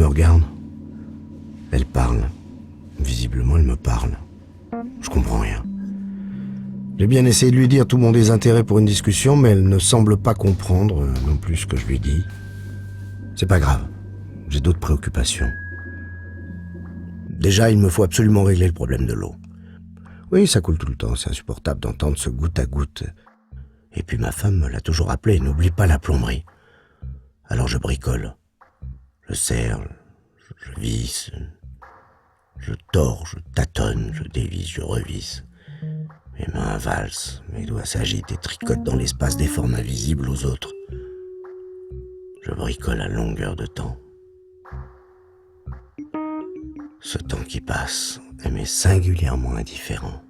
me regarde. Elle parle. Visiblement, elle me parle. Je comprends rien. J'ai bien essayé de lui dire tout mon désintérêt pour une discussion, mais elle ne semble pas comprendre non plus ce que je lui dis. C'est pas grave. J'ai d'autres préoccupations. Déjà, il me faut absolument régler le problème de l'eau. Oui, ça coule tout le temps. C'est insupportable d'entendre ce goutte à goutte. Et puis ma femme me l'a toujours rappelé, n'oublie pas la plomberie. Alors je bricole. Je serre, je visse, je tords, je tâtonne, je dévisse, je revisse. Mes mains valsent, mes doigts s'agitent et tricotent dans l'espace des formes invisibles aux autres. Je bricole à longueur de temps. Ce temps qui passe m'est singulièrement indifférent.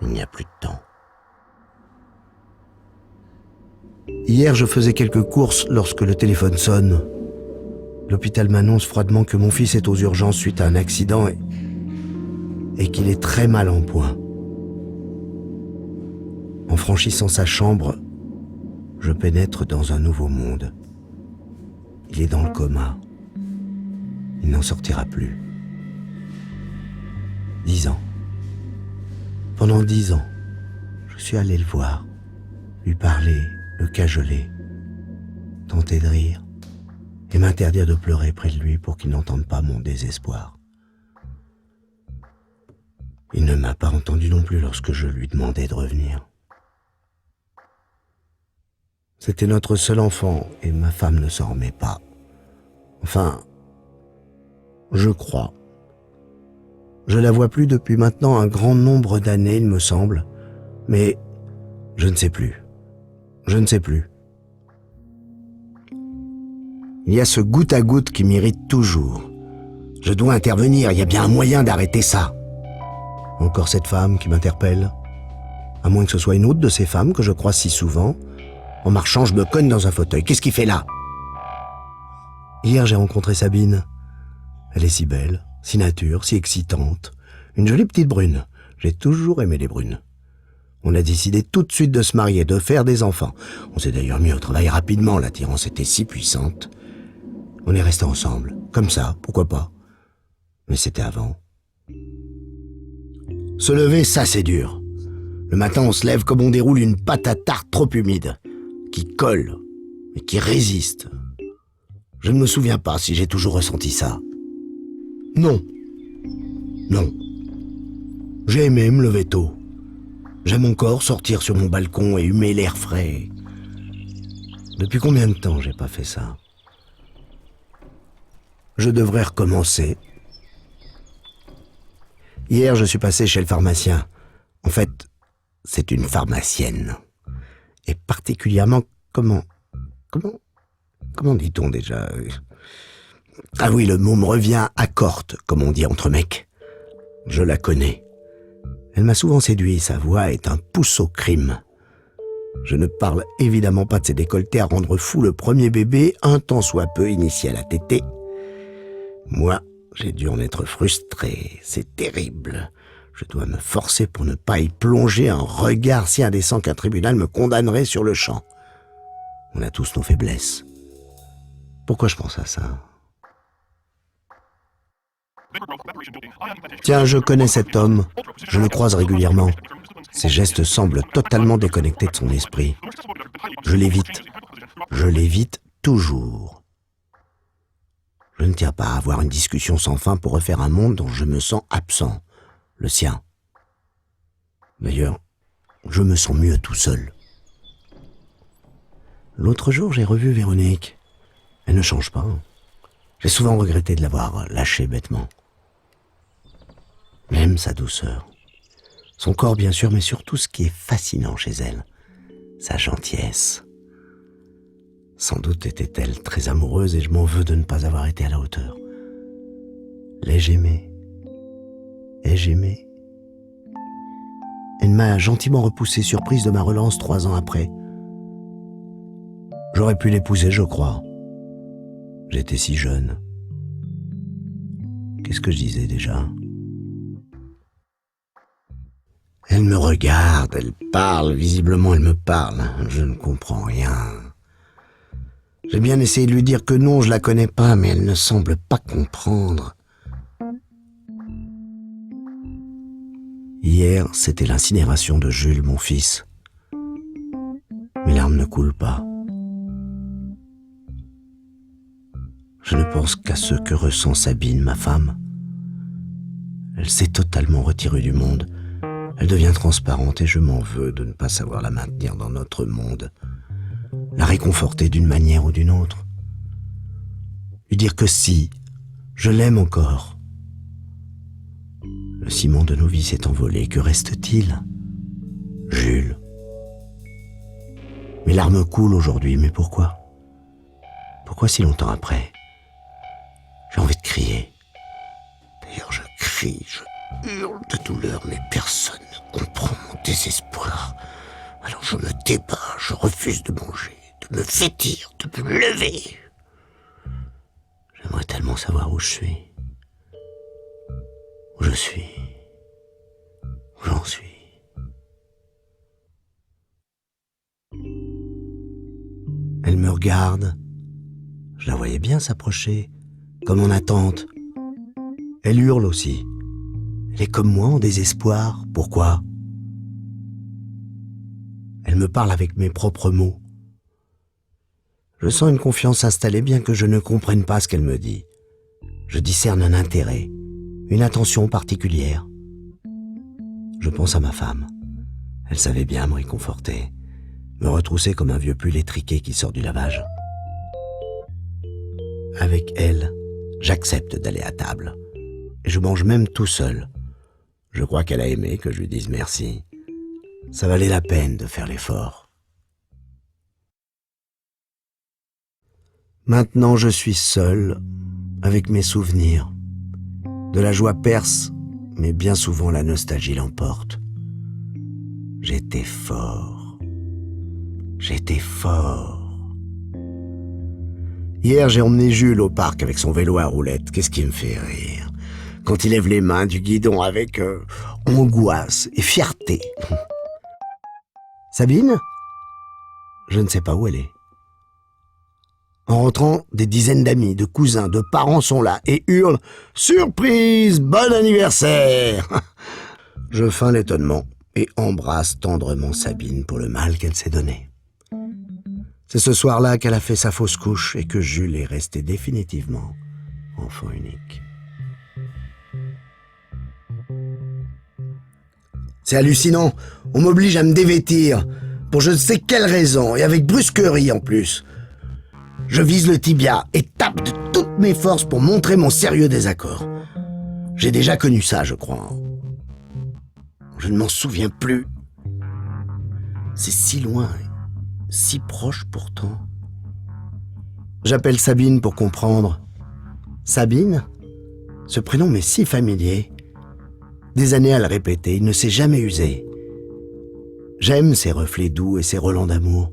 Il n'y a plus de temps. Hier, je faisais quelques courses lorsque le téléphone sonne. L'hôpital m'annonce froidement que mon fils est aux urgences suite à un accident et qu'il est très mal en point. En franchissant sa chambre, je pénètre dans un nouveau monde. Il est dans le coma. Il n'en sortira plus. 10 ans. Pendant 10 ans, je suis allé le voir, lui parler, le cajoler, tenter de rire et m'interdire de pleurer près de lui pour qu'il n'entende pas mon désespoir. Il ne m'a pas entendu non plus lorsque je lui demandais de revenir. C'était notre seul enfant et ma femme ne s'en remet pas. Enfin, je crois. Je la vois plus depuis maintenant un grand nombre d'années, il me semble, mais je ne sais plus. Je ne sais plus. Il y a ce goutte à goutte qui m'irrite toujours. Je dois intervenir, il y a bien un moyen d'arrêter ça. Encore cette femme qui m'interpelle. À moins que ce soit une autre de ces femmes que je croise si souvent. En marchant, je me cogne dans un fauteuil. Qu'est-ce qu'il fait là? Hier, j'ai rencontré Sabine. Elle est si belle, si nature, si excitante. Une jolie petite brune. J'ai toujours aimé les brunes. On a décidé tout de suite de se marier, de faire des enfants. On s'est d'ailleurs mis au travail rapidement, l'attirance était si puissante. On est restés ensemble, comme ça, pourquoi pas. Mais c'était avant. Se lever, ça c'est dur. Le matin, on se lève comme on déroule une pâte à tarte trop humide, qui colle, mais qui résiste. Je ne me souviens pas si j'ai toujours ressenti ça. Non. Non. J'ai aimé me lever tôt. J'aime encore sortir sur mon balcon et humer l'air frais. Depuis combien de temps j'ai pas fait ça? Je devrais recommencer. Hier, je suis passé chez le pharmacien. En fait, c'est une pharmacienne. Et particulièrement, comment dit-on déjà? Ah oui, le mot me revient à corte, comme on dit entre mecs. Je la connais. Elle m'a souvent séduit, sa voix est un pouce au crime. Je ne parle évidemment pas de ses décolletés à rendre fou le premier bébé, un tant soit peu initié à la tétée. Moi, j'ai dû en être frustré, c'est terrible. Je dois me forcer pour ne pas y plonger un regard si indécent qu'un tribunal me condamnerait sur le champ. On a tous nos faiblesses. Pourquoi je pense à ça? Tiens, je connais cet homme. Je le croise régulièrement. Ses gestes semblent totalement déconnectés de son esprit. Je l'évite. Je l'évite toujours. Je ne tiens pas à avoir une discussion sans fin pour refaire un monde dont je me sens absent. Le sien. D'ailleurs, je me sens mieux tout seul. L'autre jour, j'ai revu Véronique. Elle ne change pas. J'ai souvent regretté de l'avoir lâchée bêtement. J'aime sa douceur. Son corps, bien sûr, mais surtout ce qui est fascinant chez elle. Sa gentillesse. Sans doute était-elle très amoureuse et je m'en veux de ne pas avoir été à la hauteur. L'ai-je aimée? Ai-je aimé? Elle m'a gentiment repoussé, surprise de ma relance 3 ans après. J'aurais pu l'épouser, je crois. J'étais si jeune. Qu'est-ce que je disais déjà? Elle me regarde, elle parle, visiblement elle me parle. Je ne comprends rien. J'ai bien essayé de lui dire que non, je la connais pas, mais elle ne semble pas comprendre. Hier, c'était l'incinération de Jules, mon fils. Mes larmes ne coulent pas. Je ne pense qu'à ce que ressent Sabine, ma femme. Elle s'est totalement retirée du monde. Elle devient transparente et je m'en veux de ne pas savoir la maintenir dans notre monde, la réconforter d'une manière ou d'une autre. Lui dire que si, je l'aime encore. Le ciment de nos vies s'est envolé, que reste-t-il? Jules. Mes larmes coulent aujourd'hui, mais pourquoi? Pourquoi si longtemps après? J'ai envie de crier. D'ailleurs, je crie, je hurle de douleur, mais personne ne comprend mon désespoir. Alors je me débats, je refuse de manger, de me vêtir, de me lever. J'aimerais tellement savoir où je suis. Où je suis. Où j'en suis. Elle me regarde. Je la voyais bien s'approcher, comme en attente. Elle hurle aussi. Elle est comme moi en désespoir. Pourquoi? Elle me parle avec mes propres mots. Je sens une confiance installée bien que je ne comprenne pas ce qu'elle me dit. Je discerne un intérêt, une attention particulière. Je pense à ma femme. Elle savait bien me réconforter, me retrousser comme un vieux pull étriqué qui sort du lavage. Avec elle, j'accepte d'aller à table. Et je mange même tout seul. Je crois qu'elle a aimé que je lui dise merci. Ça valait la peine de faire l'effort. Maintenant, je suis seul, avec mes souvenirs. De la joie perce, mais bien souvent la nostalgie l'emporte. J'étais fort. J'étais fort. Hier, j'ai emmené Jules au parc avec son vélo à roulettes. Qu'est-ce qui me fait rire? Quand il lève les mains du guidon avec angoisse et fierté. Sabine? Je ne sais pas où elle est. En rentrant, des dizaines d'amis, de cousins, de parents sont là et hurlent « Surprise! Bon anniversaire !» Je feins l'étonnement et embrasse tendrement Sabine pour le mal qu'elle s'est donné. C'est ce soir-là qu'elle a fait sa fausse couche et que Jules est resté définitivement enfant unique. C'est hallucinant, on m'oblige à me dévêtir, pour je ne sais quelle raison, et avec brusquerie en plus. Je vise le tibia et tape de toutes mes forces pour montrer mon sérieux désaccord. J'ai déjà connu ça, je crois. Je ne m'en souviens plus. C'est si loin, si proche pourtant. J'appelle Sabine pour comprendre. Sabine? Ce prénom m'est si familier. Des années à le répéter, il ne s'est jamais usé. J'aime ses reflets doux et ses relents d'amour.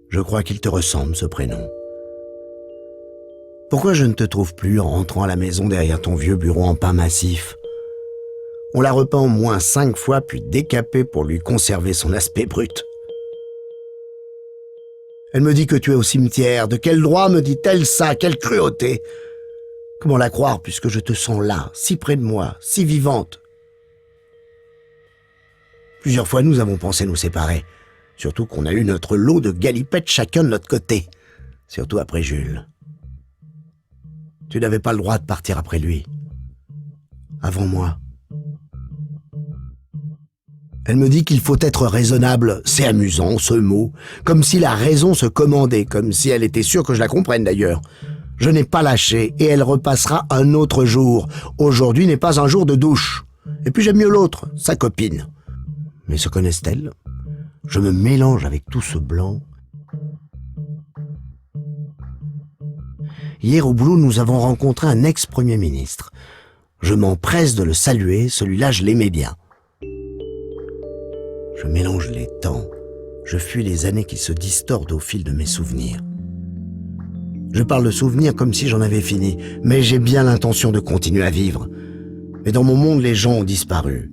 Je crois qu'il te ressemble, ce prénom. Pourquoi je ne te trouve plus en rentrant à la maison derrière ton vieux bureau en pain massif? On l'a repeint au moins 5 fois, puis décapé pour lui conserver son aspect brut. Elle me dit que tu es au cimetière. De quel droit me dit-elle ça? Quelle cruauté! Comment la croire puisque je te sens là, si près de moi, si vivante? Plusieurs fois nous avons pensé nous séparer. Surtout qu'on a eu notre lot de galipettes chacun de notre côté. Surtout après Jules. Tu n'avais pas le droit de partir après lui. Avant moi. Elle me dit qu'il faut être raisonnable. C'est amusant, ce mot. Comme si la raison se commandait, comme si elle était sûre que je la comprenne d'ailleurs. Je n'ai pas lâché et elle repassera un autre jour. Aujourd'hui n'est pas un jour de douche. Et puis j'aime mieux l'autre, sa copine. Mais se connaissent-elles? Je me mélange avec tout ce blanc. Hier au boulot, nous avons rencontré un ex-premier ministre. Je m'empresse de le saluer, celui-là je l'aimais bien. Je mélange les temps. Je fuis les années qui se distordent au fil de mes souvenirs. Je parle de souvenirs comme si j'en avais fini, mais j'ai bien l'intention de continuer à vivre. Mais dans mon monde, les gens ont disparu.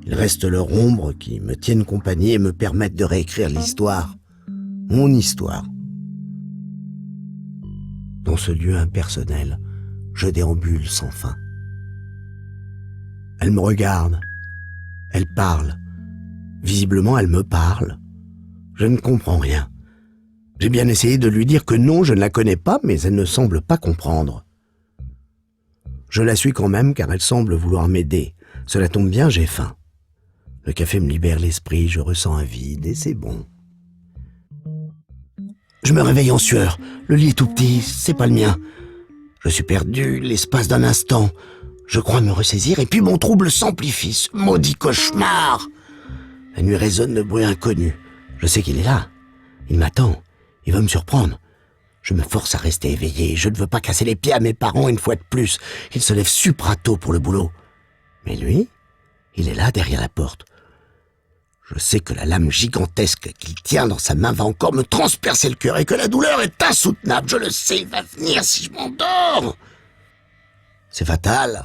Il reste leur ombre qui me tiennent compagnie et me permettent de réécrire l'histoire. Mon histoire. Dans ce lieu impersonnel, je déambule sans fin. Elle me regarde, elle parle. Visiblement, elle me parle. Je ne comprends rien. J'ai bien essayé de lui dire que non, je ne la connais pas, mais elle ne semble pas comprendre. Je la suis quand même car elle semble vouloir m'aider. Cela tombe bien, j'ai faim. Le café me libère l'esprit, je ressens un vide et c'est bon. Je me réveille en sueur. Le lit est tout petit, c'est pas le mien. Je suis perdu l'espace d'un instant. Je crois me ressaisir et puis mon trouble s'amplifie. Ce maudit cauchemar! La nuit résonne de bruits inconnus. Je sais qu'il est là. Il m'attend. Il va me surprendre. Je me force à rester éveillé. Je ne veux pas casser les pieds à mes parents une fois de plus. Ils se lèvent super tôt pour le boulot. Mais lui, il est là derrière la porte. Je sais que la lame gigantesque qu'il tient dans sa main va encore me transpercer le cœur et que la douleur est insoutenable. Je le sais, il va venir si je m'endors. C'est fatal.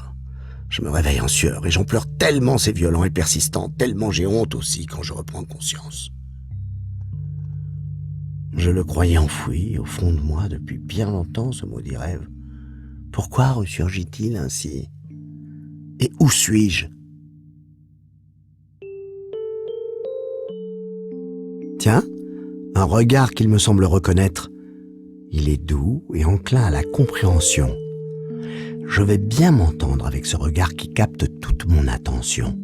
Je me réveille en sueur et j'en pleure tellement c'est violent et persistant, tellement j'ai honte aussi quand je reprends conscience. Je le croyais enfoui au fond de moi depuis bien longtemps, ce maudit rêve. Pourquoi ressurgit-il ainsi? Et où suis-je? Tiens, un regard qu'il me semble reconnaître. Il est doux et enclin à la compréhension. Je vais bien m'entendre avec ce regard qui capte toute mon attention.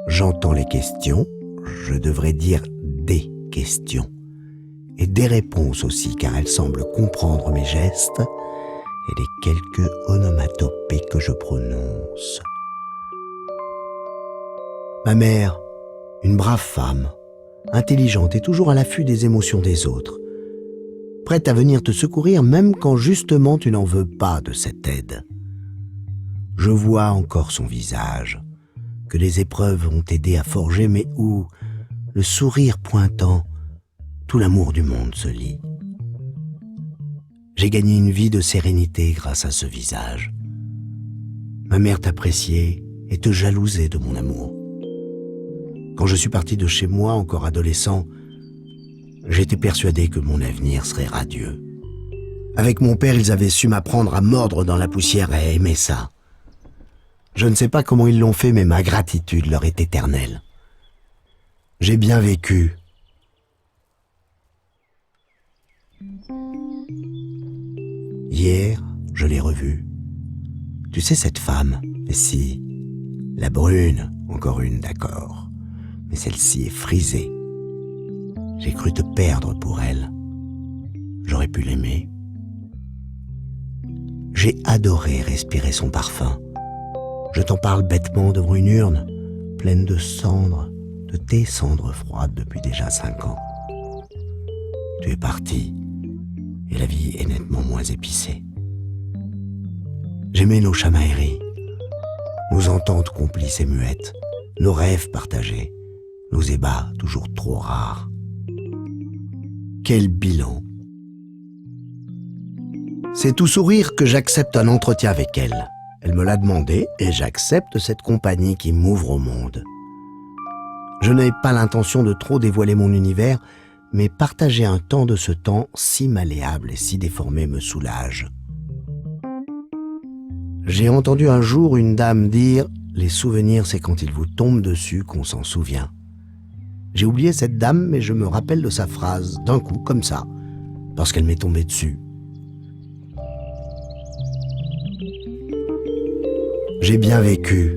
J'entends les questions, je devrais dire des questions. Et des réponses aussi, car elles semblent comprendre mes gestes et les quelques onomatopées que je prononce. Ma mère, une brave femme, intelligente et toujours à l'affût des émotions des autres, prête à venir te secourir même quand justement tu n'en veux pas de cette aide. Je vois encore son visage, que les épreuves ont aidé à forger, mais où, le sourire pointant, tout l'amour du monde se lit. J'ai gagné une vie de sérénité grâce à ce visage. Ma mère t'appréciait et te jalousait de mon amour. Quand je suis parti de chez moi, encore adolescent, j'étais persuadé que mon avenir serait radieux. Avec mon père, ils avaient su m'apprendre à mordre dans la poussière et à aimer ça. Je ne sais pas comment ils l'ont fait, mais ma gratitude leur est éternelle. J'ai bien vécu. Hier, je l'ai revue. Tu sais, cette femme, si, la brune, encore une, d'accord, mais celle-ci est frisée. J'ai cru te perdre pour elle. J'aurais pu l'aimer. J'ai adoré respirer son parfum. Je t'en parle bêtement devant une urne, pleine de cendres, de tes cendres froides depuis déjà 5 ans. Tu es parti, et la vie est nettement moins épicée. J'aimais nos chamailleries, nos ententes complices et muettes, nos rêves partagés, nos ébats toujours trop rares. Quel bilan! C'est tout sourire que j'accepte un entretien avec elle. Elle me l'a demandé et j'accepte cette compagnie qui m'ouvre au monde. Je n'ai pas l'intention de trop dévoiler mon univers, mais partager un temps de ce temps si malléable et si déformé me soulage. J'ai entendu un jour une dame dire « Les souvenirs, c'est quand ils vous tombent dessus qu'on s'en souvient ». J'ai oublié cette dame, mais je me rappelle de sa phrase, d'un coup, comme ça, parce qu'elle m'est tombée dessus. J'ai bien vécu.